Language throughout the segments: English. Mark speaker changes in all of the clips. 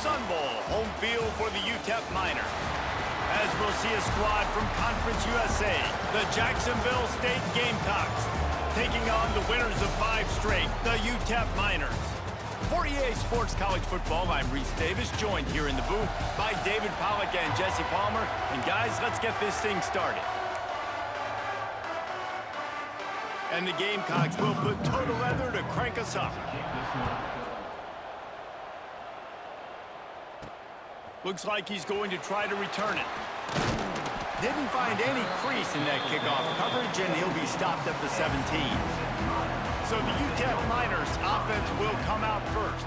Speaker 1: Sun Bowl, home field for the UTEP Miners. As we'll see a squad from Conference USA, the Jacksonville State Gamecocks, taking on the winners of 5 straight, the UTEP Miners. For EA Sports College Football, I'm Reese Davis, joined here in the booth by David Pollack and Jesse Palmer. And guys, let's get this thing started. And the Gamecocks will put total leather to crank us up. Looks like he's going to try to return it. Didn't find any crease in that kickoff coverage, and he'll be stopped at the 17. So the UTEP Miners offense will come out first.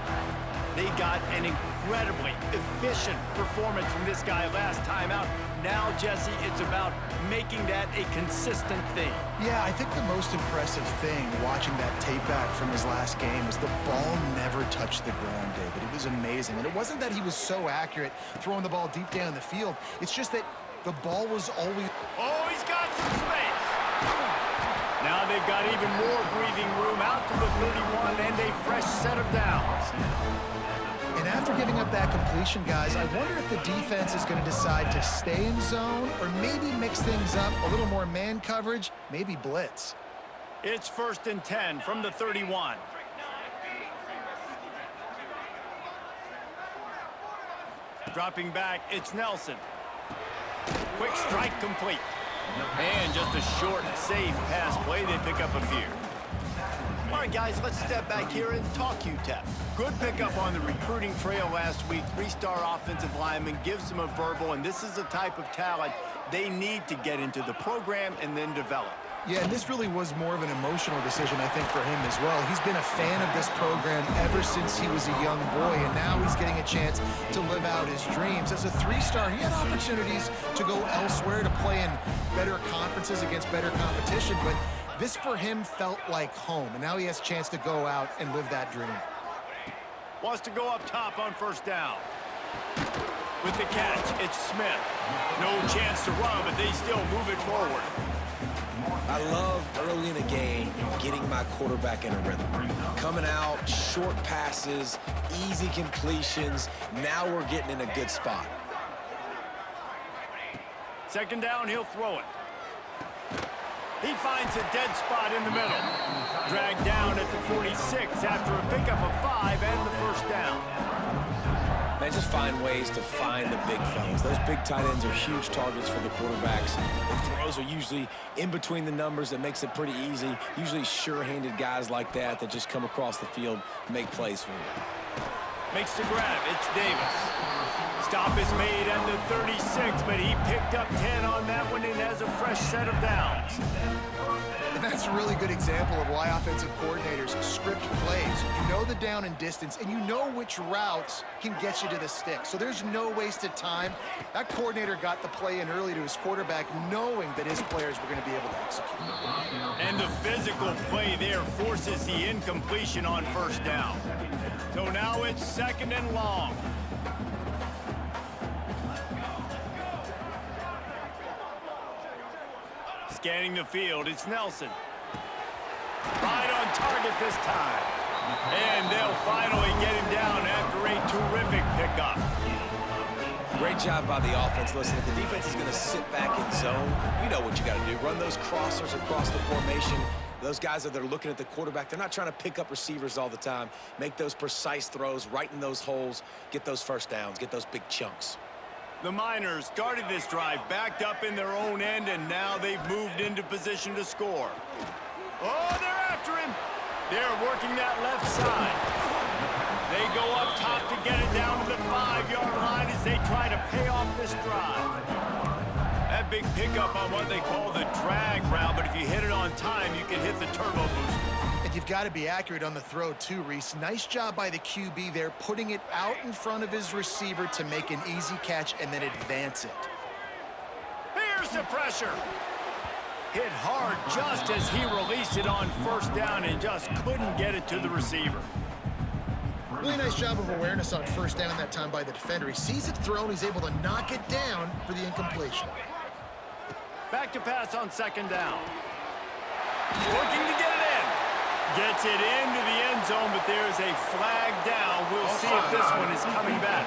Speaker 1: They got an incredibly efficient performance from this guy last time out. Now, Jesse, it's about making that a consistent thing.
Speaker 2: Yeah, I think the most impressive thing watching that tape back from his last game was the ball never touched the ground, David. It was amazing. And it wasn't that he was so accurate throwing the ball deep down the field. It's just that the ball was always...
Speaker 1: Oh, he's got some space. Now they've got even more breathing room out to the 31 and a fresh set of downs.
Speaker 2: And after giving up that completion, guys, I wonder if the defense is going to decide to stay in zone or maybe mix things up, a little more man coverage, maybe blitz.
Speaker 1: It's 1st and 10 from the 31. Dropping back, it's Nelson. Quick strike complete. And just a short, safe pass play. They pick up a few. All right, guys, let's step back here and talk UTEP. Good pickup on the recruiting trail last week. 3-star offensive lineman gives them a verbal, and this is the type of talent they need to get into the program and then develop.
Speaker 2: Yeah, and this really was more of an emotional decision, I think, for him as well. He's been a fan of this program ever since he was a young boy, and now he's getting a chance to live out his dreams. As a 3-star, he had opportunities to go elsewhere, to play in better conferences against better competition, but this for him felt like home, and now he has a chance to go out and live that dream.
Speaker 1: Wants to go up top on 1st down. With the catch, it's Smith. No chance to run, but they still move it forward.
Speaker 3: I love early in a game getting my quarterback in a rhythm. Coming out, short passes, easy completions. Now we're getting in a good spot.
Speaker 1: 2nd down, he'll throw it. He finds a dead spot in the middle. Dragged down at the 46 after a pickup of 5 and the 1st down.
Speaker 3: Man, just find ways to find the big fellas. Those big tight ends are huge targets for the quarterbacks. The throws are usually in between the numbers. That makes it pretty easy. Usually sure-handed guys like that just come across the field and make plays for you.
Speaker 1: Makes the grab. It's Davis. Stop is made at the 36, but he picked up 10 on that one and has a fresh set of downs.
Speaker 2: And that's a really good example of why offensive coordinators script plays. You know the down and distance, and you know which routes can get you to the stick. So there's no wasted time. That coordinator got the play in early to his quarterback, knowing that his players were going to be able to execute.
Speaker 1: And the physical play there forces the incompletion on 1st down. So now it's 2nd and long. Scanning the field, it's Nelson. Right on target this time. And they'll finally get him down after a terrific pickup.
Speaker 3: Great job by the offense. Listen, if the defense is going to sit back in zone, you know what you got to do. Run those crossers across the formation. Those guys that are looking at the quarterback, they're not trying to pick up receivers all the time. Make those precise throws, right in those holes, get those 1st downs, get those big chunks.
Speaker 1: The Miners started this drive backed up in their own end, and now they've moved into position to score. Oh, they're after him. They're working that left side. They go up top to get it down to the 5-yard line as they try to pay off this drive. That big pickup on what they call the drag route, but if you hit it on time, you can hit the turbo booster.
Speaker 2: And you've got to be accurate on the throw too, Reese. Nice job by the QB there, putting it out in front of his receiver to make an easy catch and then advance it.
Speaker 1: Here's the pressure. Hit hard just as he released it on 1st down and just couldn't get it to the receiver.
Speaker 2: Really nice job of awareness on 1st down that time by the defender. He sees it thrown, he's able to knock it down for the incompletion.
Speaker 1: Back to pass on 2nd down. Looking to get it in. Gets it into the end zone, but there's a flag down. We'll see if this one is coming back.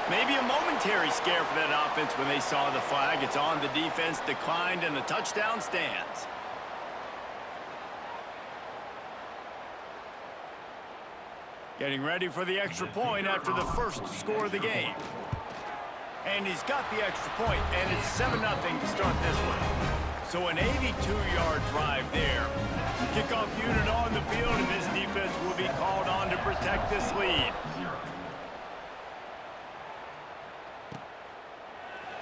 Speaker 1: Maybe a momentary scare for that offense when they saw the flag. It's on, the defense declined, and the touchdown stands. Getting ready for the extra point after the first score of the game. And he's got the extra point, and it's 7-0 to start this one. So an 82-yard drive there. Kickoff unit on the field, and this defense will be called on to protect this lead.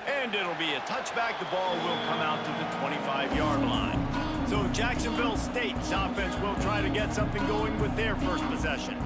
Speaker 1: And it'll be a touchback. The ball will come out to the 25-yard line. So Jacksonville State's offense will try to get something going with their first possession.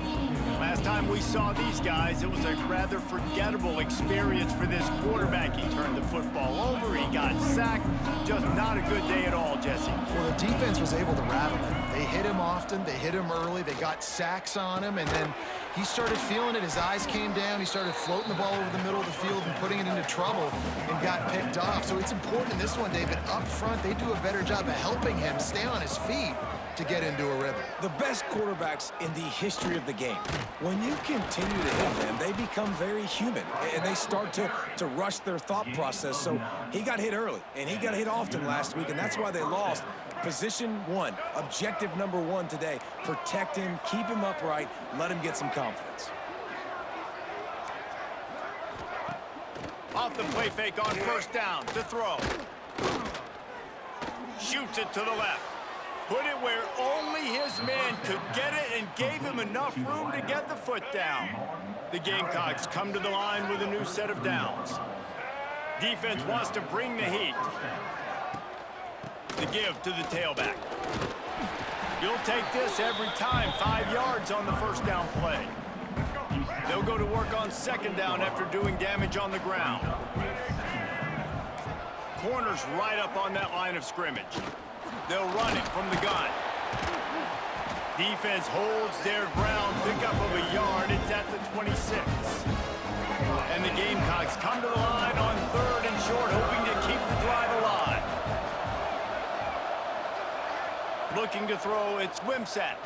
Speaker 1: Last time we saw these guys, it was a rather forgettable experience for this quarterback. He turned the football over, he got sacked. Just not a good day at all, Jesse.
Speaker 2: Well, the defense was able to rattle him. They hit him often, they hit him early, they got sacks on him, and then he started feeling it. His eyes came down, he started floating the ball over the middle of the field and putting it into trouble and got picked off. So it's important in this one, David, up front, they do a better job of helping him stay on his feet to get into a rhythm.
Speaker 3: The best quarterbacks in the history of the game, when you continue to hit them, they become very human, and they start to rush their thought process. So he got hit early, and he got hit often last week, and that's why they lost. Position one, objective number one today, protect him, keep him upright, let him get some confidence.
Speaker 1: Off the play fake on first down to throw. Shoots it to the left. Put it where only his man could get it and gave him enough room to get the foot down. The Gamecocks come to the line with a new set of downs. Defense wants to bring the heat. The give to the tailback. You'll take this every time. 5 yards on the first down play. They'll go to work on second down after doing damage on the ground. Corners right up on that line of scrimmage. They'll run it from the gun. Defense holds their ground, pickup of a yard. It's at the 26. And the Gamecocks come to the line on third and short, hoping to keep the drive alive. Looking to throw, it's Wimsatt.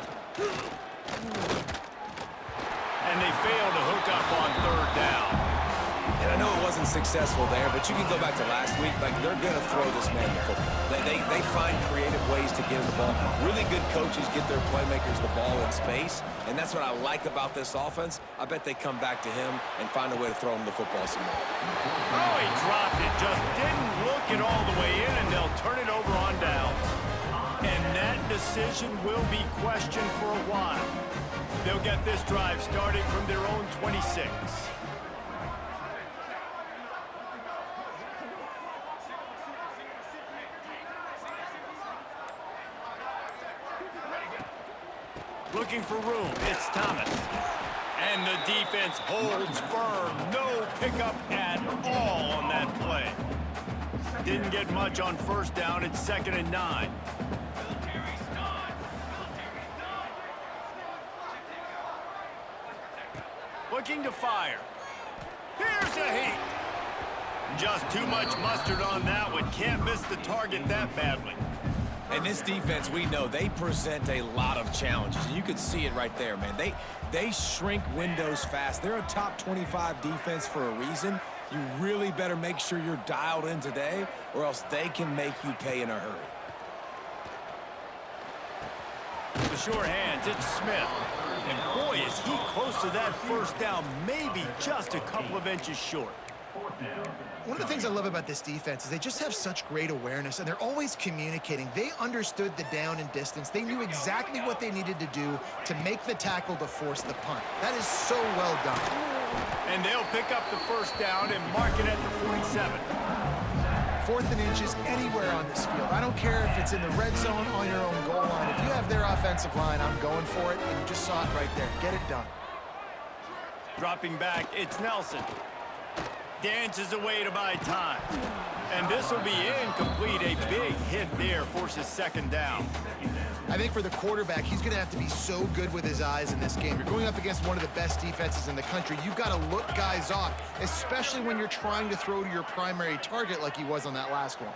Speaker 1: And they fail to hook up on third down.
Speaker 3: And I know it wasn't successful there, but you can go back to last week. Like, they're going to throw this man the football. They find creative ways to get him the ball. Really good coaches get their playmakers the ball in space, and that's what I like about this offense. I bet they come back to him and find a way to throw him the football some more.
Speaker 1: Oh, he dropped it. Just didn't look it all the way in, and they'll turn it over on downs. And that decision will be questioned for a while. They'll get this drive started from their own 26. Looking for room, it's Thomas. And the defense holds firm. No pickup at all on that play. Didn't get much on first down. It's 2nd and 9. Looking to fire. Here's a heat. Just too much mustard on that one. Can't miss the target that badly.
Speaker 3: And this defense, we know, they present a lot of challenges. And you can see it right there, man. They shrink windows fast. They're a top 25 defense for a reason. You really better make sure you're dialed in today, or else they can make you pay in a hurry.
Speaker 1: The short hands, it's Smith. And boy, is he close to that first down, maybe just a couple of inches short.
Speaker 2: One of the things I love about this defense is they just have such great awareness, and they're always communicating. They understood the down and distance. They knew exactly what they needed to do to make the tackle to force the punt. That is so well done.
Speaker 1: And they'll pick up the first down and mark it at the 47.
Speaker 2: 4th and inches anywhere on this field. I don't care if it's in the red zone on your own goal line. If you have their offensive line, I'm going for it, and you just saw it right there. Get it done.
Speaker 1: Dropping back, it's Nelson. Dances away to buy time. And this will be incomplete. A big hit there forces 2nd down.
Speaker 2: I think for the quarterback, he's going to have to be so good with his eyes in this game. You're going up against one of the best defenses in the country. You've got to look guys off, especially when you're trying to throw to your primary target like he was on that last one.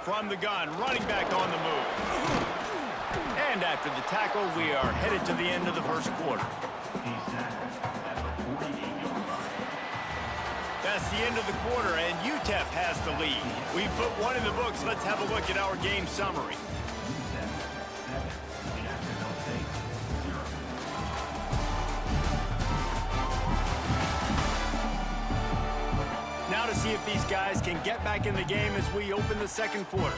Speaker 1: From the gun, running back on the move. And after the tackle, we are headed to the end of the first quarter. That's the end of the quarter, and UTEP has the lead. We put one in the books. Let's have a look at our game summary. Now to see if these guys can get back in the game as we open the second quarter.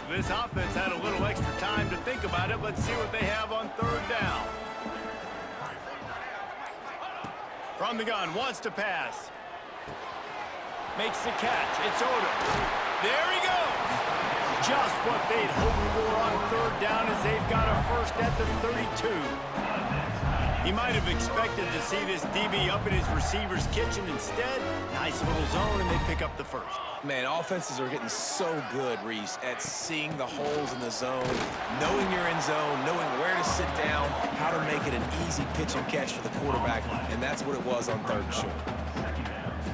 Speaker 1: This offense had a little extra time to think about it. Let's see what they have on third down. From the gun, wants to pass. Makes the catch. It's Odom. There he goes. Just what they'd hoped for on third down as they've got a first at the 32. He might have expected to see this DB up in his receiver's kitchen. Instead, nice little zone, and they pick up the first.
Speaker 3: Man, offenses are getting so good, Reese, at seeing the holes in the zone, knowing you're in zone, knowing where to sit down, how to make it an easy pitch and catch for the quarterback, and that's what it was on third and short.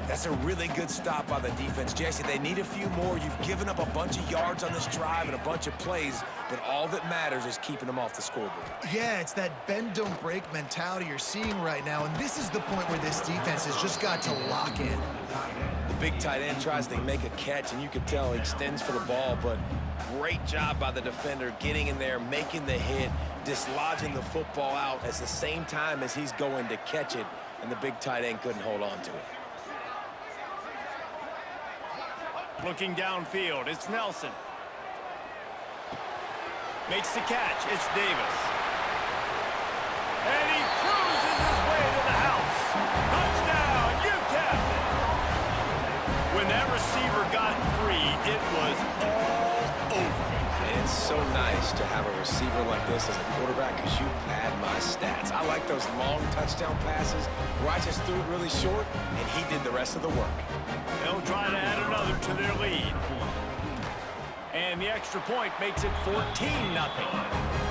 Speaker 3: That's a really good stop by the defense. Jesse, they need a few more. You've given up a bunch of yards on this drive and a bunch of plays, but all that matters is keeping them off the scoreboard.
Speaker 2: Yeah, it's that bend, don't break mentality you're seeing right now, and this is the point where this defense has just got to lock in.
Speaker 3: The big tight end tries to make a catch, and you can tell he extends for the ball, but great job by the defender getting in there, making the hit, dislodging the football out at the same time as he's going to catch it, and the big tight end couldn't hold on to it.
Speaker 1: Looking downfield, it's Nelson. Makes the catch, it's Davis. And he cruises his way to the house. Touchdown, UTEP! When that receiver got free, it was all over.
Speaker 3: And it's so nice to have a receiver like this as a quarterback because you pad my stats. I like those long touchdown passes where I just threw it really short, and he did the rest of the work.
Speaker 1: They'll try to add another to their lead. And the extra point makes it 14-0.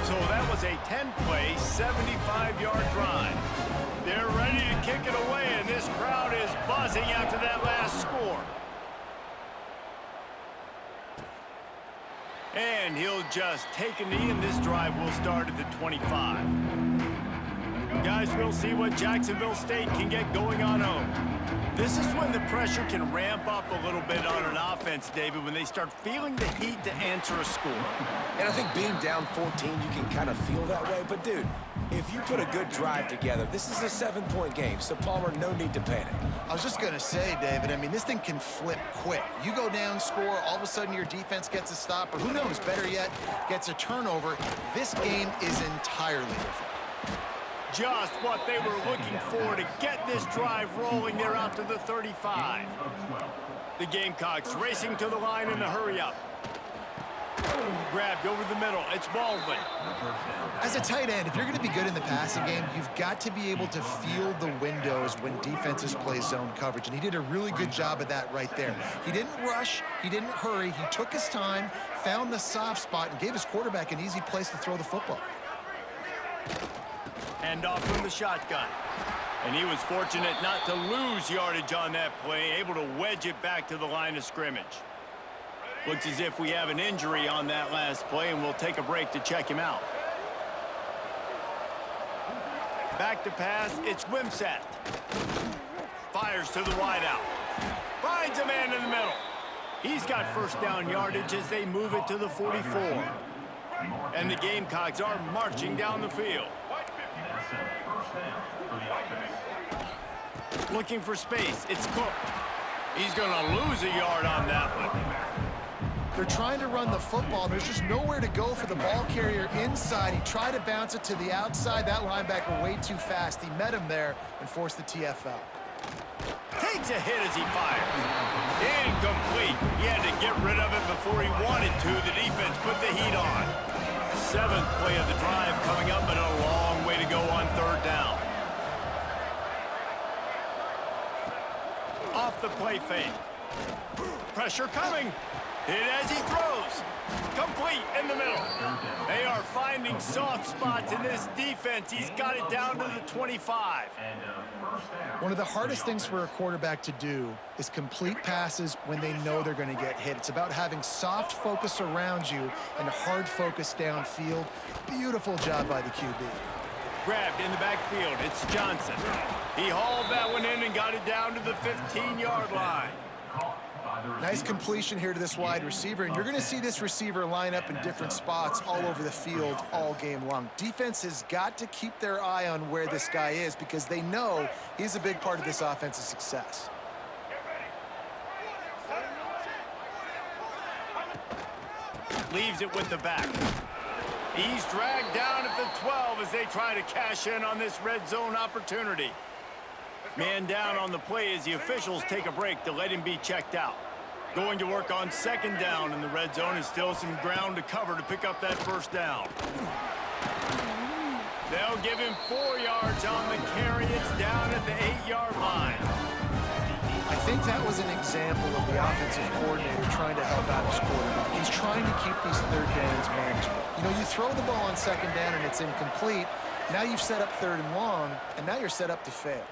Speaker 1: So that was a 10-play, 75-yard drive. They're ready to kick it away, and this crowd is buzzing after that last score. And he'll just take a knee, and this drive will start at the 25. Guys, we'll see what Jacksonville State can get going on home. This is when the pressure can ramp up a little bit on an offense, David, when they start feeling the heat to answer a score.
Speaker 3: And I think being down 14, you can kind of feel that way. But, dude, if you put a good drive together, this is a 7-point game. So, Palmer, no need to panic.
Speaker 2: I was just going to say, David, I mean, this thing can flip quick. You go down, score, all of a sudden your defense gets a stop, or who knows, better yet, gets a turnover. This game is entirely different.
Speaker 1: Just what they were looking for to get this drive rolling. They're out to the 35. The Gamecocks racing to the line in a hurry-up. Grabbed over the middle. It's Baldwin.
Speaker 2: As a tight end, if you're going to be good in the passing game, you've got to be able to feel the windows when defenses play zone coverage, and he did a really good job of that right there. He didn't rush. He didn't hurry. He took his time, found the soft spot, and gave his quarterback an easy place to throw the football.
Speaker 1: And off from the shotgun. And he was fortunate not to lose yardage on that play, able to wedge it back to the line of scrimmage. Looks as if we have an injury on that last play, and we'll take a break to check him out. Back to pass, it's Wimsatt. Fires to the wideout. Finds a man in the middle. He's got first down yardage as they move it to the 44. And the Gamecocks are marching down the field. Looking for space, it's Cook. He's going to lose a yard on that one.
Speaker 2: They're trying to run the football. There's just nowhere to go for the ball carrier inside. He tried to bounce it to the outside. That linebacker way too fast. He met him there and forced the TFL.
Speaker 1: Takes a hit as he fires. Incomplete. He had to get rid of it before he wanted to. The defense put the heat on. 7th play of the drive coming up, but a long way to go on third down. Off the play fake. Pressure coming. Hit as he throws. Complete in the middle. They are finding soft spots in this defense. He's got it down to the 25.
Speaker 2: One of the hardest things for a quarterback to do is complete passes when they know they're going to get hit. It's about having soft focus around you and hard focus downfield. Beautiful job by the QB.
Speaker 1: Grabbed in the backfield. It's Johnson. He hauled that one in and got it down to the 15-yard line.
Speaker 2: Nice completion here to this wide receiver, and you're going to see this receiver line up in different spots all over the field all game long. Defense has got to keep their eye on where this guy is because they know he's a big part of this offense's success.
Speaker 1: Leaves it with the back. He's dragged down at the 12 as they try to cash in on this red zone opportunity. Man down on the play as the officials take a break to let him be checked out. Going to work on second down in the red zone and still some ground to cover to pick up that first down. They'll give him 4 yards on the carry. It's down at the 8-yard line.
Speaker 2: I think that was an example of the offensive coordinator trying to help out his quarterback. He's trying to keep these third downs manageable. You know, you throw the ball on second down and it's incomplete. Now you've set up third and long, and now you're set up to fail.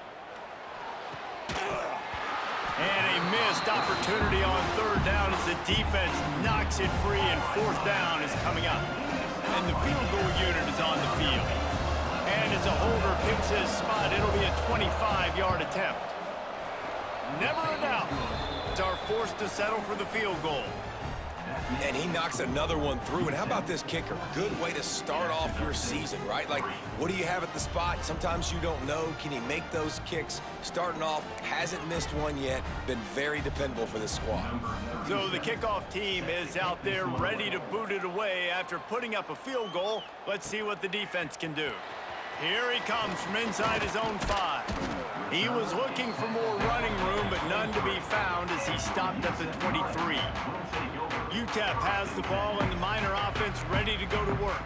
Speaker 1: And a missed opportunity on third down as the defense knocks it free, and fourth down is coming up. And the field goal unit is on the field. And as a holder picks his spot, it'll be a 25-yard attempt. Never a doubt. It's our forced to settle for the field goal.
Speaker 3: And he knocks another one through. And how about this kicker? Good way to start off your season, right? Like, what do you have at the spot? Sometimes you don't know. Can he make those kicks? Starting off, hasn't missed one yet. Been very dependable for this squad.
Speaker 1: So the kickoff team is out there ready to boot it away after putting up a field goal. Let's see what the defense can do. Here he comes from inside his own 5. He was looking for more running room, but none to be found as he stopped at the 23. UTEP has the ball and the Miner offense ready to go to work.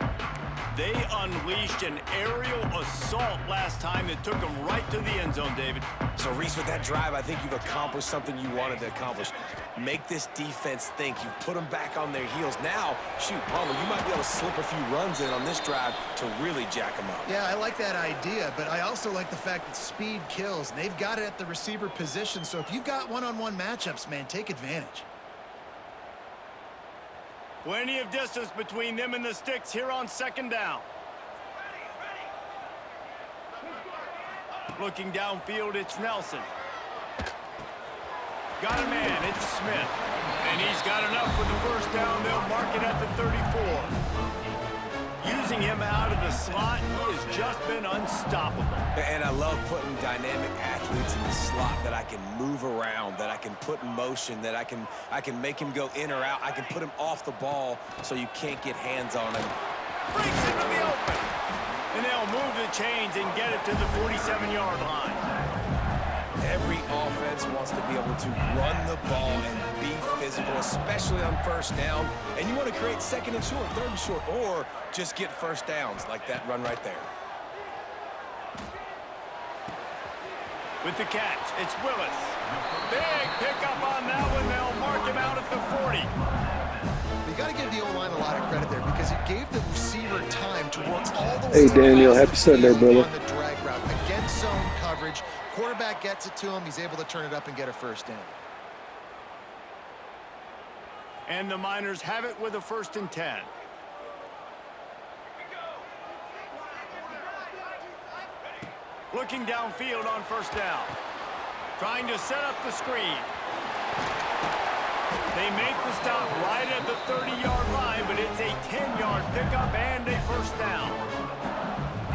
Speaker 1: They unleashed an aerial assault last time that took them right to the end zone, David.
Speaker 3: So, Reese, with that drive, I think you've accomplished something you wanted to accomplish. Make this defense think. You've put them back on their heels. Now, shoot, Palmer, you might be able to slip a few runs in on this drive to really jack them up.
Speaker 2: Yeah, I like that idea, but I also like the fact that speed kills. And they've got it at the receiver position, so if you've got one-on-one matchups, man, take advantage.
Speaker 1: Plenty of distance between them and the sticks here on second down. Looking downfield, it's Nelson. Got a man, it's Smith. And he's got enough for the first down. They'll mark it at the 34. Using him out of the slot, he has just been unstoppable.
Speaker 3: And I love putting dynamic athletes in the slot that I can move around, that I can put in motion, that I can make him go in or out. I can put him off the ball so you can't get hands on him.
Speaker 1: Breaks into the open. And they'll move the chains and get it to the 47-yard line.
Speaker 3: Every offense wants to be able to run the ball and be physical, especially on first down. And you want to create second and short, third and short, or just get first downs like that run right there.
Speaker 1: With the catch, it's Willis. Big pickup on that one. They'll mark him out at the 40.
Speaker 2: You got to give the O-line a lot of credit there because it gave the receiver time to work all the way.
Speaker 4: Hey, Daniel, happy Sunday, brother.
Speaker 2: On the drag route against zone coverage, quarterback gets it to him. He's able to turn it up and get a first down.
Speaker 1: And the Miners have it with a 1st and 10. Looking downfield on first down. Trying to set up the screen. They make the stop right at the 30-yard line, but it's a 10-yard pickup and a first down.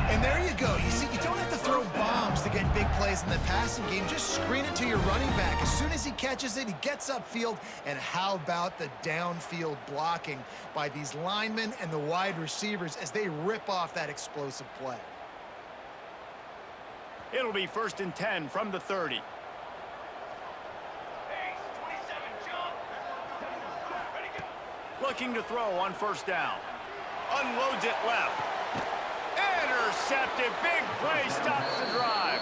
Speaker 2: And there you go. You see, you don't have to throw bombs to get big plays in the passing game. Just screen it to your running back. As soon as he catches it, he gets upfield. And how about the downfield blocking by these linemen and the wide receivers as they rip off that explosive play?
Speaker 1: It'll be 1st and 10 from the 30. Looking to throw on first down. Unloads it left. Intercepted. Big play stops the drive.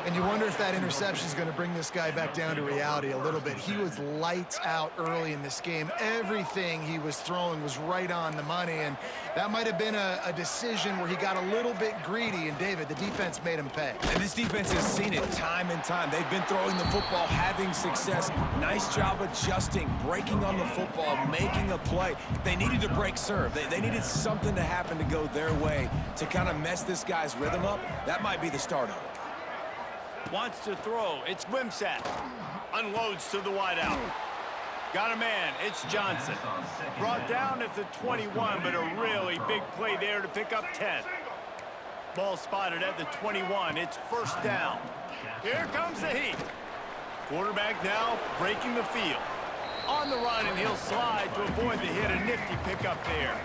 Speaker 2: And you wonder if that interception is going to bring this guy back down to reality a little bit. He was lights out early in this game. Everything he was throwing was right on the money, and that might have been a decision where he got a little bit greedy, and David, the defense made him pay.
Speaker 3: And this defense has seen it time and time. They've been throwing the football, having success. Nice job adjusting, breaking on the football, making a play. They needed to break serve. They needed something to happen to go their way to kind of mess this guy's rhythm up. That might be the start of it.
Speaker 1: Wants to throw. It's Wimsatt. Unloads to the wideout. Got a man. It's Johnson. Brought down at the 21, but a really big play there to pick up 10. Ball spotted at the 21. It's first down. Here comes the heat. Quarterback now breaking the field. On the run, and he'll slide to avoid the hit. A nifty pickup there.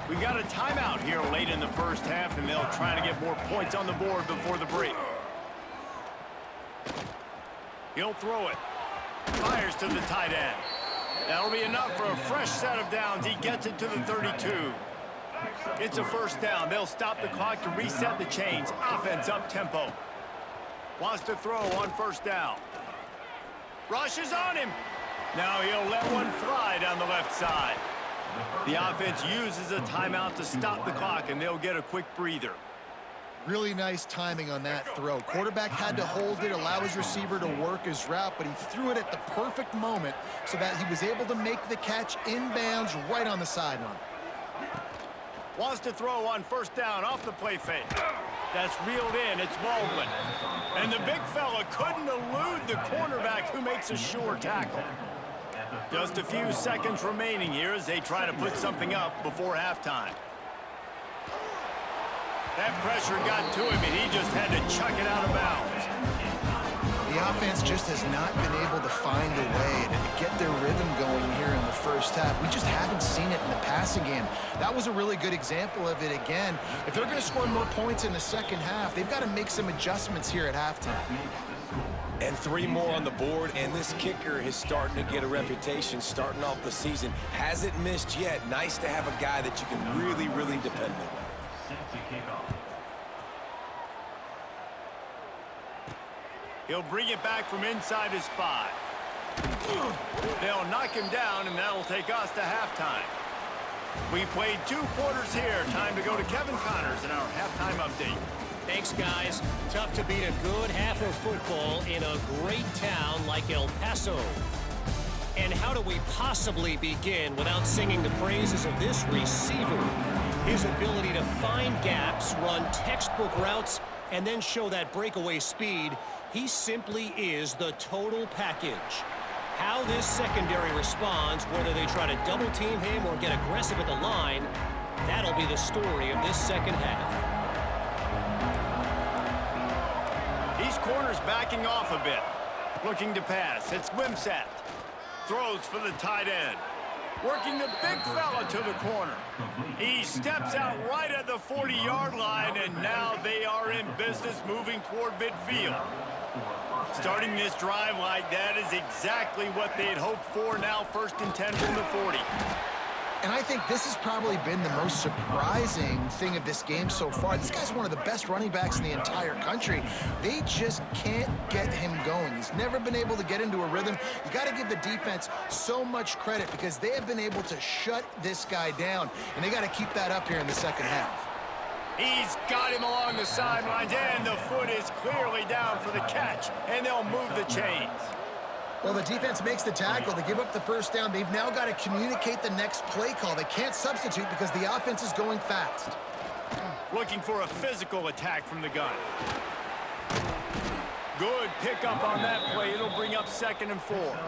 Speaker 1: We got a timeout here late in the first half, and they'll try to get more points on the board before the break. He'll throw it. Fires to the tight end. That'll be enough for a fresh set of downs. He gets it to the 32. It's a first down. They'll stop the clock to reset the chains. Offense up tempo. Wants to throw on first down. Rushes on him. Now he'll let one fly down the left side. The offense uses a timeout to stop the clock, and they'll get a quick breather.
Speaker 2: Really nice timing on that throw. Quarterback had to hold it, allow his receiver to work his route, but he threw it at the perfect moment so that he was able to make the catch inbounds right on the sideline.
Speaker 1: Wants to throw on first down off the play fake. That's reeled in. It's Baldwin. And the big fella couldn't elude the cornerback who makes a sure tackle. Just a few seconds remaining here as they try to put something up before halftime. That pressure got to him, and he just had to chuck it out of bounds.
Speaker 2: The offense just has not been able to find a way to get their rhythm going here in the first half. We just haven't seen it in the passing game. That was a really good example of it again. If they're going to score more points in the second half, they've got to make some adjustments here at halftime.
Speaker 3: And 3 more on the board, and this kicker is starting to get a reputation starting off the season. Hasn't missed yet. Nice to have a guy that you can really, really depend on.
Speaker 1: He'll bring it back from inside his 5. They'll knock him down, and that'll take us to halftime. We've played 2 quarters here. Time to go to Kevin Connors in our halftime update.
Speaker 5: Thanks, guys. Tough to beat a good half of football in a great town like El Paso. And how do we possibly begin without singing the praises of this receiver? His ability to find gaps, run textbook routes, and then show that breakaway speed. He simply is the total package. How this secondary responds, whether they try to double team him or get aggressive at the line, that'll be the story of this second half.
Speaker 1: These corners backing off a bit. Looking to pass. It's Wimsatt. Throws for the tight end. Working the big fella to the corner. He steps out right at the 40-yard line, and now they are in business moving toward midfield. Starting this drive like that is exactly what they had hoped for. Now 1st and 10 from the 40.
Speaker 2: And I think this has probably been the most surprising thing of this game so far. This guy's one of the best running backs in the entire country. They just can't get him going. He's never been able to get into a rhythm. You got to give the defense so much credit because they have been able to shut this guy down, and they got to keep that up here in the second half.
Speaker 1: He's got him along the sidelines, and the foot is clearly down for the catch, and they'll move the chains.
Speaker 2: Well, the defense makes the tackle. They give up the first down. They've now got to communicate the next play call. They can't substitute because the offense is going fast.
Speaker 1: Looking for a physical attack from the gun. Good pickup on that play. It'll bring up 2nd and 4.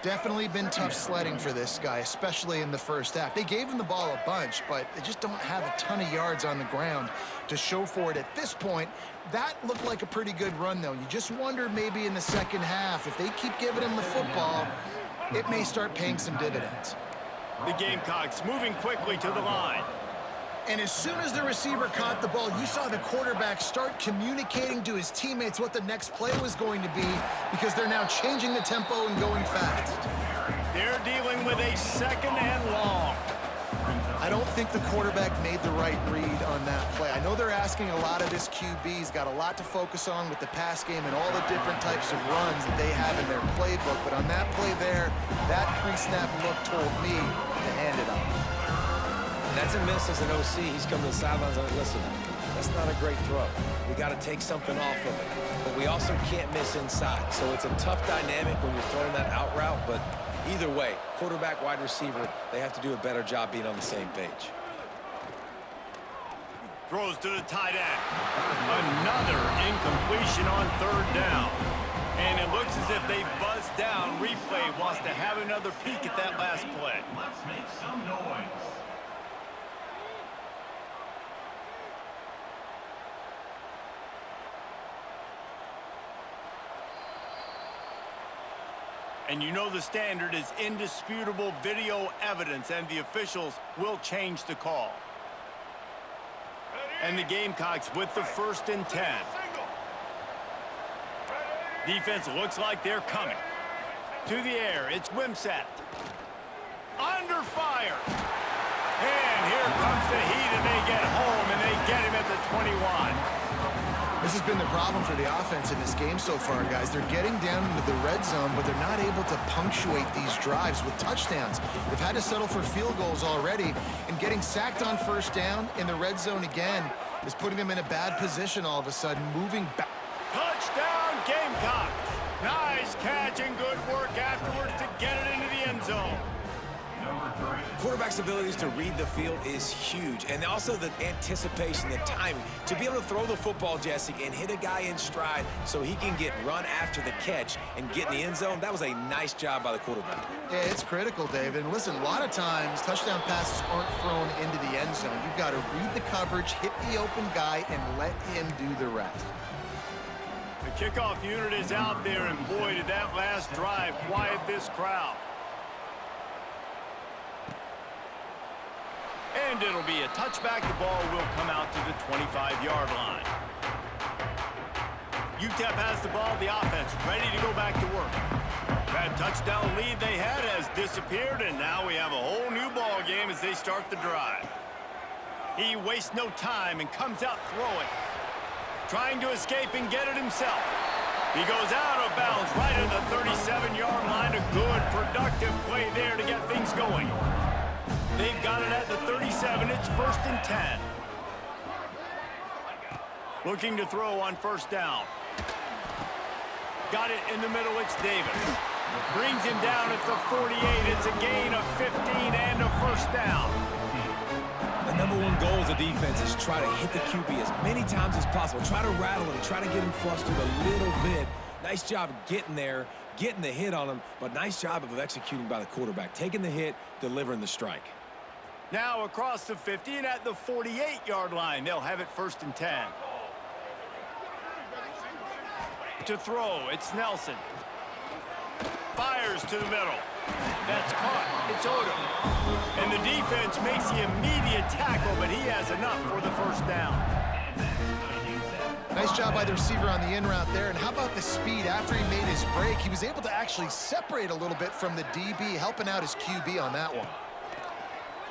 Speaker 2: Definitely been tough sledding for this guy, especially in the first half. They gave him the ball a bunch, but they just don't have a ton of yards on the ground to show for it at this point. That looked like a pretty good run, though. You just wondered maybe in the second half, if they keep giving him the football, it may start paying some dividends.
Speaker 1: The Gamecocks moving quickly to the line.
Speaker 2: And as soon as the receiver caught the ball, you saw the quarterback start communicating to his teammates what the next play was going to be because they're now changing the tempo and going fast.
Speaker 1: They're dealing with a 2nd and long.
Speaker 2: I don't think the quarterback made the right read on that play. I know they're asking a lot of this QB. He's got a lot to focus on with the pass game and all the different types of runs that they have in their playbook. But on that play there, that pre-snap look told me to hand it off.
Speaker 3: That's a miss as an OC. He's come to the sidelines and listen, that's not a great throw. We got to take something off of it. But we also can't miss inside. So it's a tough dynamic when you're throwing that out route, but either way, quarterback, wide receiver, they have to do a better job being on the same page.
Speaker 1: Throws to the tight end. Another incompletion on third down. And it looks as if they've buzzed down. Replay wants to have another peek at that last play.
Speaker 6: Let's make some noise.
Speaker 1: And you know the standard is indisputable video evidence, and the officials will change the call. And the Gamecocks with the 1st and 10. Defense looks like they're coming. To the air, it's Wimsatt. Under fire. And here comes the heat, and they get home, and they get him at the 21.
Speaker 2: This has been the problem for the offense in this game so far, guys. They're getting down into the red zone, but they're not able to punctuate these drives with touchdowns. They've had to settle for field goals already, and getting sacked on 1st down in the red zone again is putting them in a bad position all of a sudden, moving back.
Speaker 1: Touchdown, Gamecocks. Nice catch and good work afterwards to get it into the end zone.
Speaker 3: Quarterback's abilities to read the field is huge, and also the anticipation, the timing. To be able to throw the football, Jesse, and hit a guy in stride so he can get run after the catch and get in the end zone, that was a nice job by the quarterback.
Speaker 2: Yeah, it's critical, David. And listen, a lot of times touchdown passes aren't thrown into the end zone. You've got to read the coverage, hit the open guy, and let him do the rest.
Speaker 1: The kickoff unit is out there, and boy, did that last drive quiet this crowd. And it'll be a touchback. The ball will come out to the 25-yard line. UTEP has the ball, the offense ready to go back to work. That touchdown lead they had has disappeared, and now we have a whole new ball game as they start the drive. He wastes no time and comes out throwing. Trying to escape and get it himself. He goes out of bounds right at the 37-yard line. A good, productive play there to get things going. They've got it at the 37. It's 1st and 10. Looking to throw on 1st down. Got it in the middle. It's Davis. Brings him down at the 48. It's a gain of 15 and a 1st down.
Speaker 3: The number one goal as a defense is try to hit the QB as many times as possible. Try to rattle him. Try to get him flustered a little bit. Nice job getting there, getting the hit on him, but nice job of executing by the quarterback. Taking the hit, delivering the strike.
Speaker 1: Now across the 50 and at the 48-yard line. They'll have it 1st and 10. To throw, it's Nelson. Fires to the middle. That's caught. It's Odom. And the defense makes the immediate tackle, but he has enough for the 1st down.
Speaker 2: Nice job by the receiver on the in route there. And how about the speed? After he made his break, he was able to actually separate a little bit from the DB, helping out his QB on that one.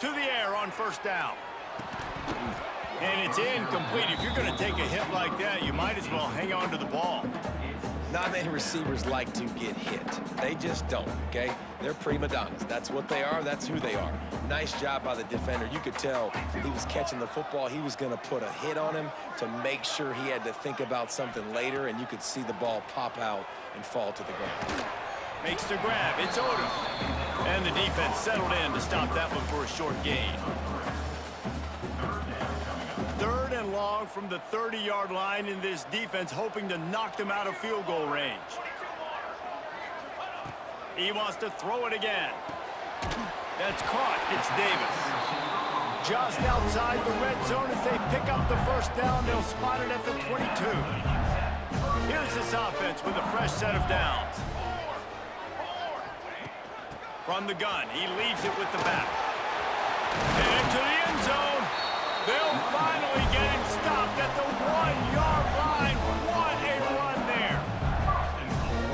Speaker 1: To the air on 1st down. And it's incomplete. If you're going to take a hit like that, you might as well hang on to the ball.
Speaker 3: Not many receivers like to get hit. They just don't, okay? They're prima donnas. That's what they are. That's who they are. Nice job by the defender. You could tell he was catching the football. He was going to put a hit on him to make sure he had to think about something later, and you could see the ball pop out and fall to the ground.
Speaker 1: Makes the grab. It's Odom. And the defense settled in to stop that one for a short gain. 3rd and long from the 30-yard line, in this defense hoping to knock them out of field goal range. He wants to throw it again. That's caught. It's Davis. Just outside the red zone as they pick up the 1st down. They'll spot it at the 22. Here's this offense with a fresh set of downs. From the gun, he leaves it with the back. And to the end zone. They'll finally get him stopped at the 1-yard line. What a run there.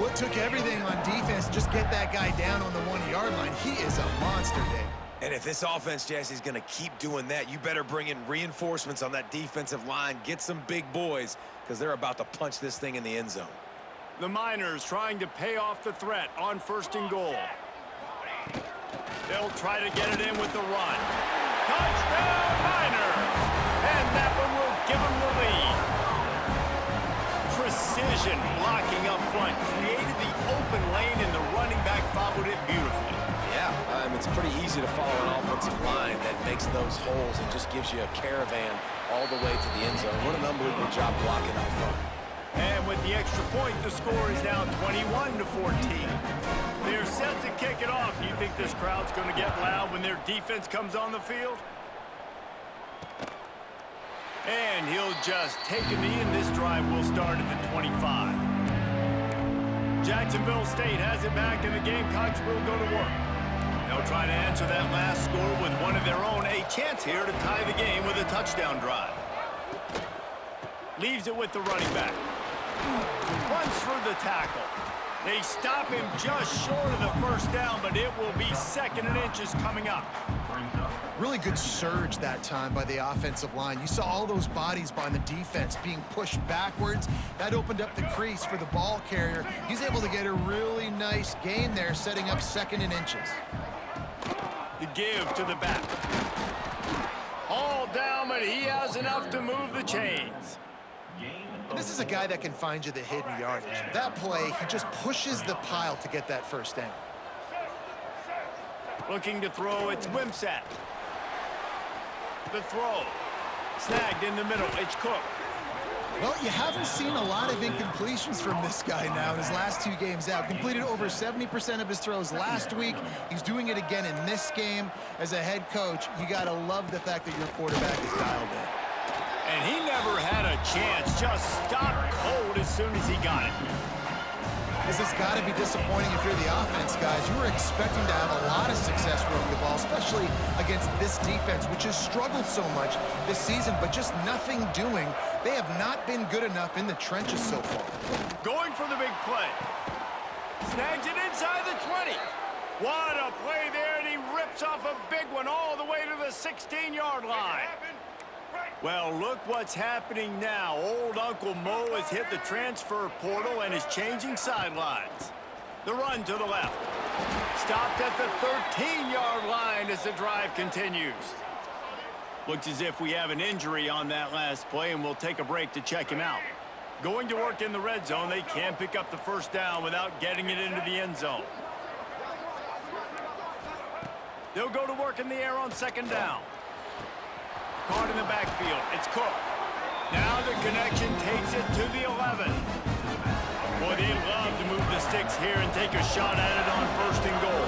Speaker 2: What took everything on defense to just get that guy down on the 1-yard line? He is a monster, Dave.
Speaker 3: And if this offense, Jesse, is going to keep doing that, you better bring in reinforcements on that defensive line. Get some big boys, because they're about to punch this thing in the end zone.
Speaker 1: The Miners trying to pay off the threat on 1st and goal. They'll try to get it in with the run. Touchdown, Miners! And that one will give them the lead. Precision blocking up front created the open lane, and the running back followed it beautifully.
Speaker 3: Yeah, it's pretty easy to follow an offensive line that makes those holes and just gives you a caravan all the way to the end zone. What an unbelievable job blocking up front.
Speaker 1: And with the extra point, the score is now 21-14. They're set to kick it off. Do you think this crowd's going to get loud when their defense comes on the field? And he'll just take a knee, and this drive will start at the 25. Jacksonville State has it back, and the Gamecocks will go to work. They'll try to answer that last score with one of their own. A chance here to tie the game with a touchdown drive. Leaves it with the running back. Runs through the tackle. They stop him just short of the first down, but it will be 2nd and inches coming up.
Speaker 2: Really good surge that time by the offensive line. You saw all those bodies behind the defense being pushed backwards. That opened up the crease for the ball carrier. He's able to get a really nice gain there, setting up 2nd and inches.
Speaker 1: The give to the back. All down, but he has enough to move the chains.
Speaker 2: And this is a guy that can find you the hidden yardage. That play, he just pushes the pile to get that first down.
Speaker 1: Looking to throw, it's Wimsatt. The throw. Snagged in the middle, it's Cook.
Speaker 2: Well, you haven't seen a lot of incompletions from this guy now in his last 2 games out. Completed over 70% of his throws last week. He's doing it again in this game. As a head coach, you got to love the fact that your quarterback is dialed in.
Speaker 1: And he never had a chance, just stopped cold as soon as he got it.
Speaker 2: This has got to be disappointing if you're the offense, guys. You were expecting to have a lot of success running the ball, especially against this defense, which has struggled so much this season, but just nothing doing. They have not been good enough in the trenches so far.
Speaker 1: Going for the big play. Snags it inside the 20. What a play there, and he rips off a big one all the way to the 16-yard line. Well, look what's happening now. Old Uncle Mo has hit the transfer portal and is changing sidelines. The run to the left. Stopped at the 13-yard line as the drive continues. Looks as if we have an injury on that last play, and we'll take a break to check him out. Going to work in the red zone, they can't pick up the first down without getting it into the end zone. They'll go to work in the air on 2nd down. Caught in the backfield, it's Cook. Now the connection takes it to the 11. Boy, they love to move the sticks here and take a shot at it on 1st and goal.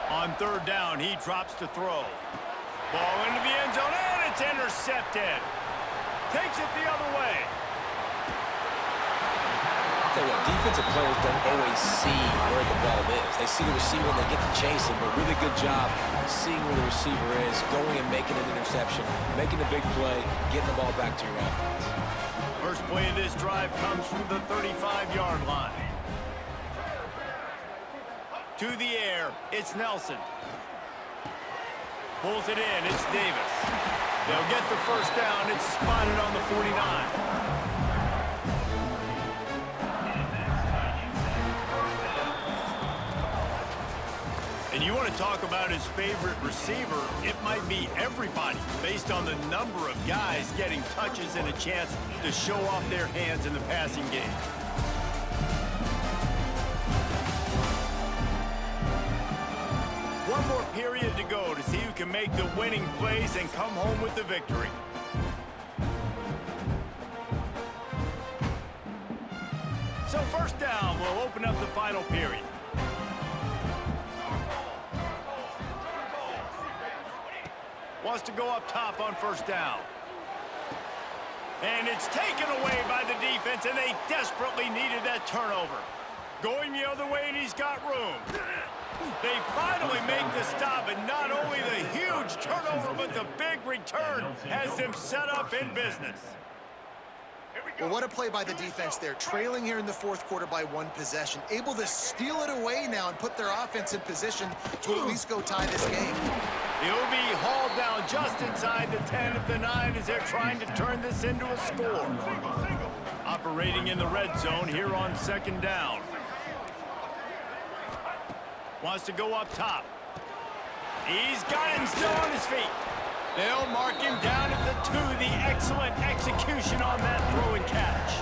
Speaker 1: On 3rd down, he drops to throw. Ball into the end zone, and it's intercepted. Takes it the other way.
Speaker 3: Tell you what, defensive players don't always see where the ball is. They see the receiver and they get to chase him, but really good job seeing where the receiver is, going and making an interception, making a big play, getting the ball back to your offense.
Speaker 1: First play of this drive comes from the 35-yard line. To the air, it's Nelson. Pulls it in, it's Davis. They'll get the first down, it's spotted on the 49. And you want to talk about his favorite receiver, it might be everybody based on the number of guys getting touches and a chance to show off their hands in the passing game. One more period to go to see who can make the winning plays and come home with the victory. So 1st down will open up the final period. Wants to go up top on 1st down. And it's taken away by the defense, and they desperately needed that turnover. Going the other way, and he's got room. They finally make the stop, and not only the huge turnover, but the big return has them set up in business.
Speaker 2: Well, what a play by the defense there. Trailing here in the fourth quarter by 1 possession. Able to steal it away now and put their offense in position to at least go tie this game.
Speaker 1: He'll be hauled down just inside the 10 of the 9 as they're trying to turn this into a score. Operating in the red zone here on 2nd down. Wants to go up top. He's got him still on his feet. They'll mark him down at the 2. The excellent execution on that throw and catch.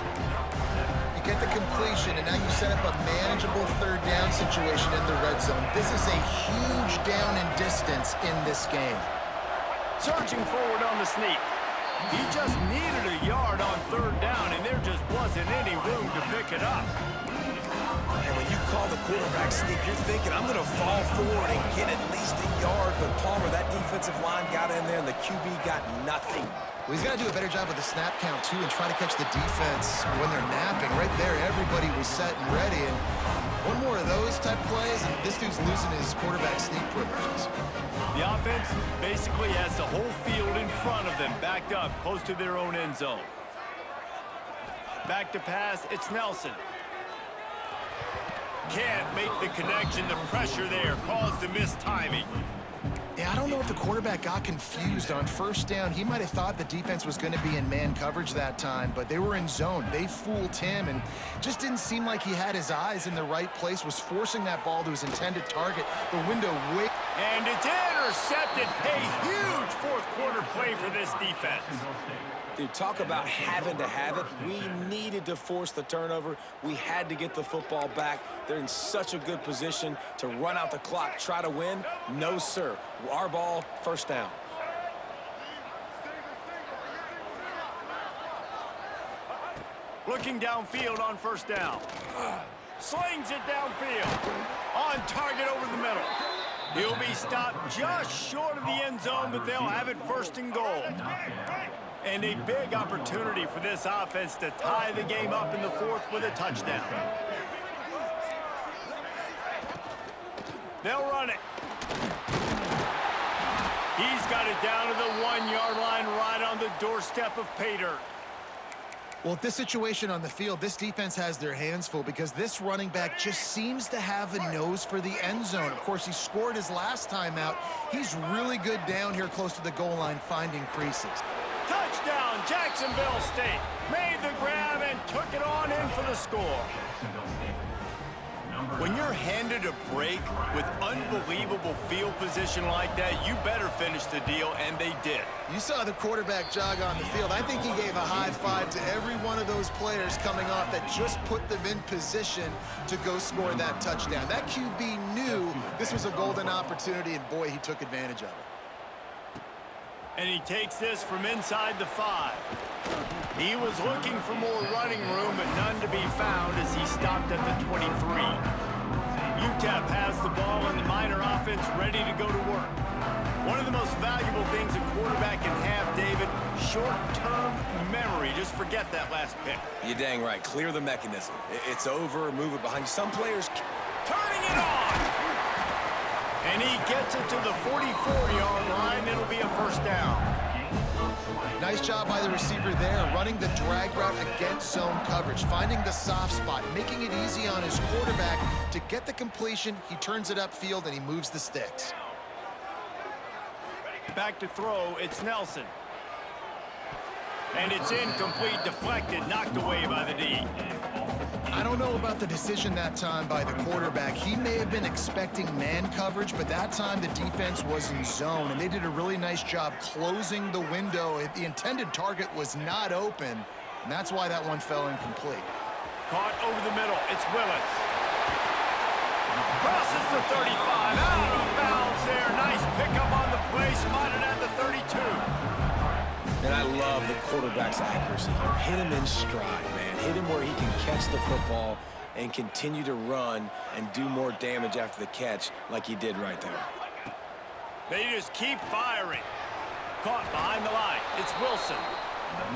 Speaker 2: You get the completion, and now you set up a manageable 3rd down situation in the red zone. This is a huge down in distance in this game.
Speaker 1: Surging forward on the sneak. He just needed a yard on 3rd down, and there just wasn't any room to pick it up.
Speaker 3: And when you call the quarterback sneak, you're thinking, I'm going to fall forward and get at least a yard. But Palmer, that defensive line got in there, and the QB got nothing.
Speaker 2: Well, he's got to do a better job with the snap count, too, and try to catch the defense when they're napping. Right there, everybody was set and ready. And one more of those type plays, and this dude's losing his quarterback sneak privileges.
Speaker 1: The offense basically has the whole field in front of them, backed up close to their own end zone. Back to pass, it's Nelson. Can't make the connection. The pressure there caused the missed timing.
Speaker 2: Yeah, I don't know if the quarterback got confused on 1st down. He might have thought the defense was going to be in man coverage that time, but they were in zone. They fooled him and just didn't seem like he had his eyes in the right place, was forcing that ball to his intended target. The window way.
Speaker 1: And it's intercepted. A huge fourth quarter play for this defense.
Speaker 3: Dude, talk about having to have it. We needed to force the turnover. We had to get the football back. They're in such a good position to run out the clock, try to win. No, sir. Our ball, 1st down.
Speaker 1: Looking downfield on 1st down. Slings it downfield. On target over the middle. He'll be stopped just short of the end zone, but they'll have it 1st and goal. And a big opportunity for this offense to tie the game up in the 4th with a touchdown. They'll run it. He's got it down to the 1-yard line right on the doorstep of pay dirt.
Speaker 2: Well, at this situation on the field, this defense has their hands full because this running back just seems to have a nose for the end zone. Of course, he scored his last time out. He's really good down here close to the goal line finding creases.
Speaker 1: Touchdown, Jacksonville State. Made the grab and took it on in for the score. When you're handed a break with unbelievable field position like that, you better finish the deal, and they did.
Speaker 2: You saw the quarterback jog on the field. I think he gave a high five to every one of those players coming off that just put them in position to go score that touchdown. That QB knew this was a golden opportunity, and boy, he took advantage of it.
Speaker 1: And he takes this from inside the 5. He was looking for more running room, but none to be found as he stopped at the 23. UTEP has the ball and the Miner offense ready to go to work. One of the most valuable things a quarterback can have, David, short-term memory. Just forget that last pick.
Speaker 3: You're dang right. Clear the mechanism. It's over. Move it behind you. Some players...
Speaker 1: Turning it on! And he gets it to the 44-yard line. It'll be a 1st down.
Speaker 2: Nice job by the receiver there, running the drag route against zone coverage, finding the soft spot, making it easy on his quarterback to get the completion. He turns it upfield, and he moves the sticks.
Speaker 1: Back to throw, it's Nelson. And it's incomplete, deflected, knocked away by the D.
Speaker 2: I don't know about the decision that time by the quarterback. He may have been expecting man coverage, but that time the defense was in zone, and they did a really nice job closing the window. The intended target was not open, and that's why that one fell incomplete.
Speaker 1: Caught over the middle, it's Willis. Crosses the 35, out of bounds there. Nice pickup on the play, spotted at the 32.
Speaker 3: And I love the quarterback's accuracy here. Hit him in stride, man. Hit him where he can catch the football and continue to run and do more damage after the catch like he did right there.
Speaker 1: They just keep firing. Caught behind the line. It's Wilson.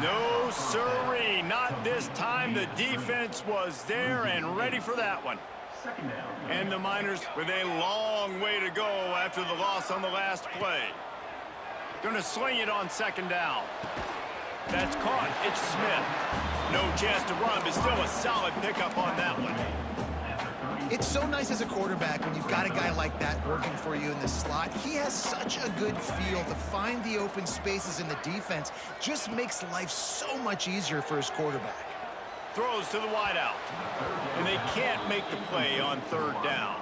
Speaker 1: No sirree, not this time. The defense was there and ready for that one. And the Miners with a long way to go after the loss on the last play. Gonna sling it on 2nd down. That's caught. It's Smith. No chance to run, but still a solid pickup on that one.
Speaker 2: It's so nice as a quarterback when you've got a guy like that working for you in the slot. He has such a good feel to find the open spaces in the defense. Just makes life so much easier for his quarterback.
Speaker 1: Throws to the wideout. And they can't make the play on third down.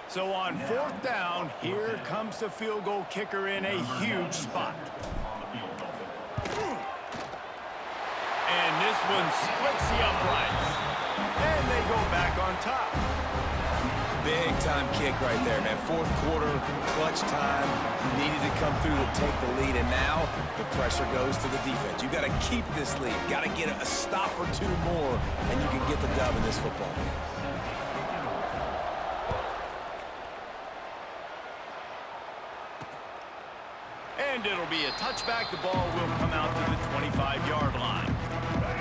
Speaker 1: So on fourth down, here comes the field goal kicker in a huge spot. And this one splits the uprights. And they go back on top.
Speaker 3: Big-time kick right there, man. Fourth quarter, clutch time. You needed to come through to take the lead, and now the pressure goes to the defense. You got to keep this lead. Got to get a stop or two more, and you can get the dub in this football game.
Speaker 1: And it'll be a touchback. The ball will come out to the 25-yard line.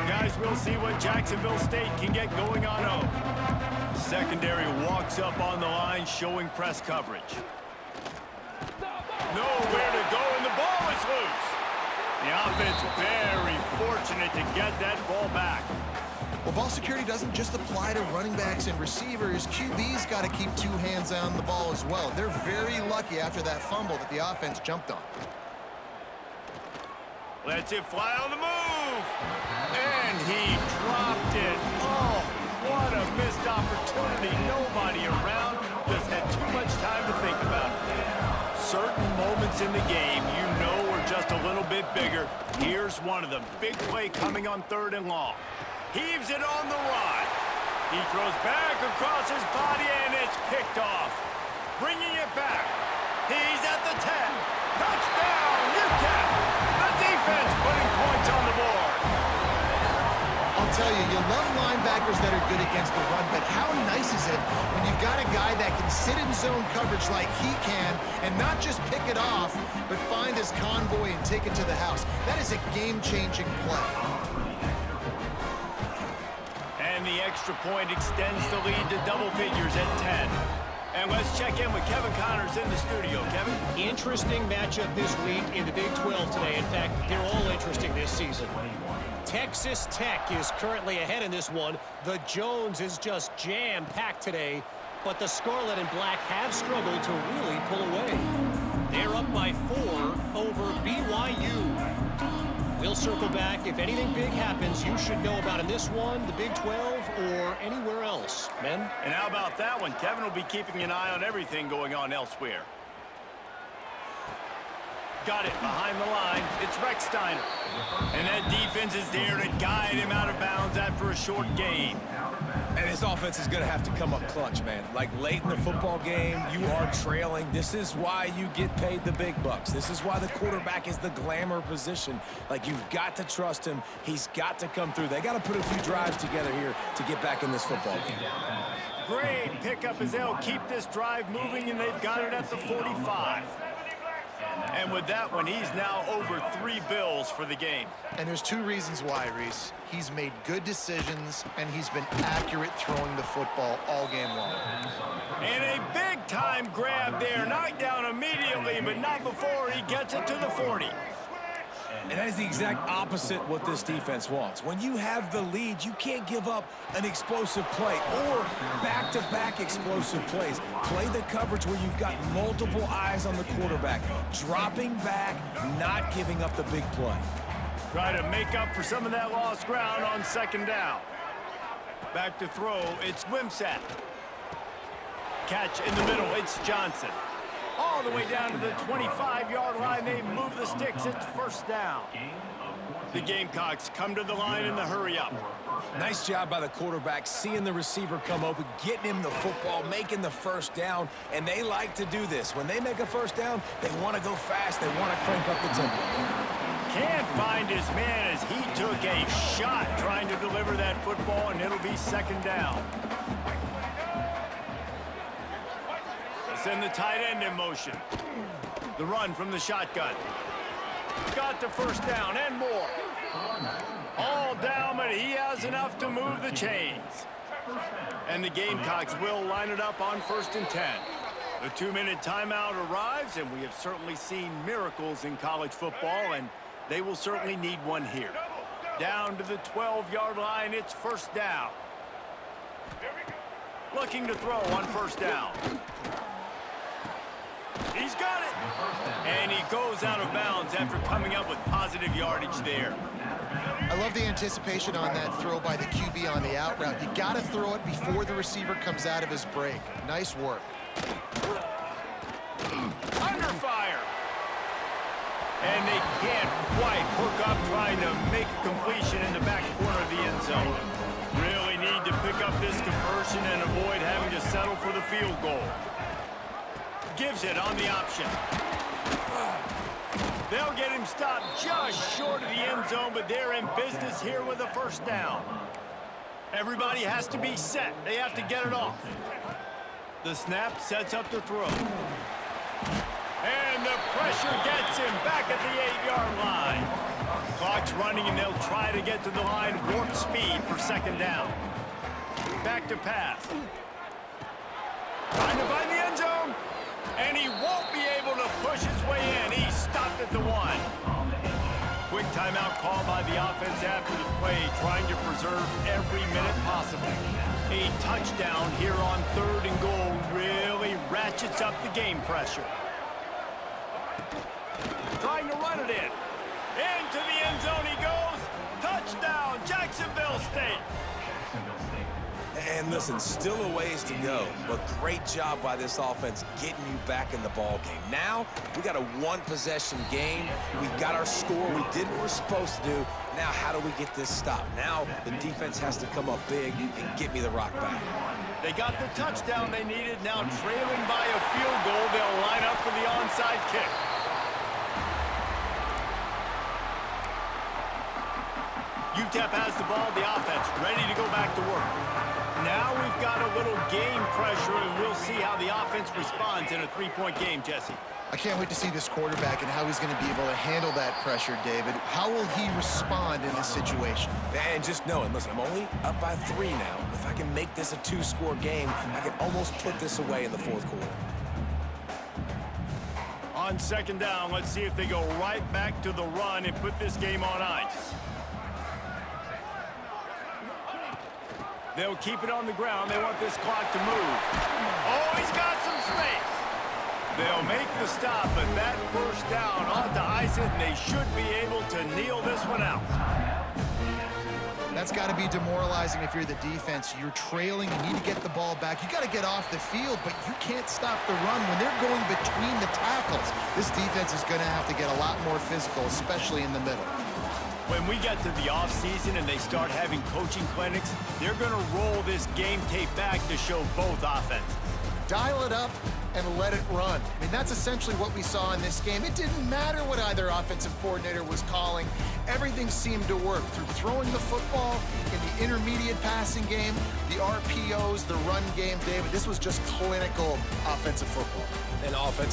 Speaker 1: Guys, we'll see what Jacksonville State can get going on O. Secondary walks up on the line, showing press coverage. Nowhere to go, and the ball is loose. The offense very fortunate to get that ball back.
Speaker 2: Well, ball security doesn't just apply to running backs and receivers. QB's got to keep two hands on the ball as well. They're very lucky after that fumble that the offense jumped on.
Speaker 1: Lets it fly on the move. And he dropped it. Oh, what a missed opportunity. Nobody around. Just had too much time to think about it. Certain moments in the game you know are just a little bit bigger. Here's one of them. Big play coming on third and long. Heaves it on the run. He throws back across his body, and it's picked off. Bringing it back. He's at the 10. Touchdown, UTEP. The defense putting points on the board.
Speaker 2: I'll tell you, you love linebackers that are good against the run, but how nice is it when you've got a guy that can sit in zone coverage like he can and not just pick it off, but find his convoy and take it to the house. That is a game-changing play.
Speaker 1: And the extra point extends the lead to double figures at 10. And let's check in with Kevin Connors in the studio. Kevin?
Speaker 5: Interesting matchup this week in the Big 12 today. In fact, they're all interesting this season. Texas Tech is currently ahead in this one. The Jones is just jam-packed today, but the Scarlet and Black have struggled to really pull away. They're up by 4 over BYU. We'll circle back. If anything big happens, you should know about in this one, the Big 12, or anywhere else. Men?
Speaker 1: And how about that one? Kevin will be keeping an eye on everything going on elsewhere. Got it behind the line. It's Rex Steiner. And that defense is there to guide him out of bounds after a short gain.
Speaker 3: And his offense is going to have to come up clutch, man. Like late in the football game, you are trailing. This is why you get paid the big bucks. This is why the quarterback is the glamour position. Like, you've got to trust him. He's got to come through. They got to put a few drives together here to get back in this football game.
Speaker 1: Great pickup as they'll keep this drive moving, and they've got it at the 45. And with that one, he's now over 3 bills for the game.
Speaker 2: And there's 2 reasons why, Reese. He's made good decisions, and he's been accurate throwing the football all game long.
Speaker 1: And a big-time grab there. Knocked down immediately, but not before he gets it to the 40.
Speaker 3: And that is the exact opposite what this defense wants. When you have the lead, you can't give up an explosive play or back-to-back explosive plays. Play the coverage where you've got multiple eyes on the quarterback, dropping back, not giving up the big play.
Speaker 1: Try to make up for some of that lost ground on second down. Back to throw, it's Wimsatt. Catch in the middle, it's Johnson. All the way down to the 25-yard line. They move the sticks. It's first down. The Gamecocks come to the line in the hurry-up.
Speaker 3: Nice job by the quarterback, seeing the receiver come open, getting him the football, making the first down, and they like to do this. When they make a first down, they want to go fast. They want to crank up the tempo.
Speaker 1: Can't find his man as he took a shot trying to deliver that football, and it'll be second down. Send the tight end in motion. The run from the shotgun. Got the first down and more. All down, but he has enough to move the chains. And the Gamecocks will line it up on 1st and 10. The 2-minute timeout arrives, and we have certainly seen miracles in college football, and they will certainly need one here. Down to the 12-yard line, it's first down. Looking to throw on first down. He's got it. And he goes out of bounds after coming up with positive yardage there.
Speaker 2: I love the anticipation on that throw by the QB on the out route. You got to throw it before the receiver comes out of his break. Nice work.
Speaker 1: Under fire. And they can't quite hook up trying to make a completion in the back corner of the end zone. Really need to pick up this conversion and avoid having to settle for the field goal. Gives it on the option. They'll get him stopped just short of the end zone, but they're in business here with a first down. Everybody has to be set. They have to get it off. The snap sets up the throw. And the pressure gets him back at the 8-yard line. Clock's running, and they'll try to get to the line warp speed for second down. Back to pass. Trying to find the end zone. And he won't be able to push his way in. He's stopped at the 1. Quick timeout call by the offense after the play, trying to preserve every minute possible. A touchdown here on 3rd and goal really ratchets up the game pressure. Trying to run it in. Into the end zone he goes. Touchdown, Jacksonville State.
Speaker 3: And listen, still a ways to go, but great job by this offense getting you back in the ball game. Now, we got a one-possession game. We got our score. We did what we're supposed to do. Now, how do we get this stopped? Now, the defense has to come up big and get me the rock back.
Speaker 1: They got the touchdown they needed. Now, trailing by a field goal, they'll line up for the onside kick. UTEP has the ball, the offense ready to go back to work. Now we've got a little game pressure, and we'll see how the offense responds in a 3-point game, Jesse.
Speaker 2: I can't wait to see this quarterback and how he's going to be able to handle that pressure, David. How will he respond in this situation?
Speaker 3: And just knowing, listen, I'm only up by 3 now. If I can make this a 2-score game, I can almost put this away in the 4th quarter.
Speaker 1: On second down, let's see if they go right back to the run and put this game on ice. They'll keep it on the ground. They want this clock to move. Oh, he's got some space. They'll make the stop, but that first down ought to ice it, and they should be able to kneel this one out.
Speaker 2: That's got to be demoralizing if you're the defense. You're trailing, you need to get the ball back. You got to get off the field, but you can't stop the run when they're going between the tackles. This defense is going to have to get a lot more physical, especially in the middle.
Speaker 1: When we get to the offseason and they start having coaching clinics, they're going to roll this game tape back to show both offenses.
Speaker 2: Dial it up and let it run. I mean, that's essentially what we saw in this game. It didn't matter what either offensive coordinator was calling. Everything seemed to work through throwing the football in the intermediate passing game, the RPOs, the run game, David. This was just clinical offensive football.
Speaker 3: And offensive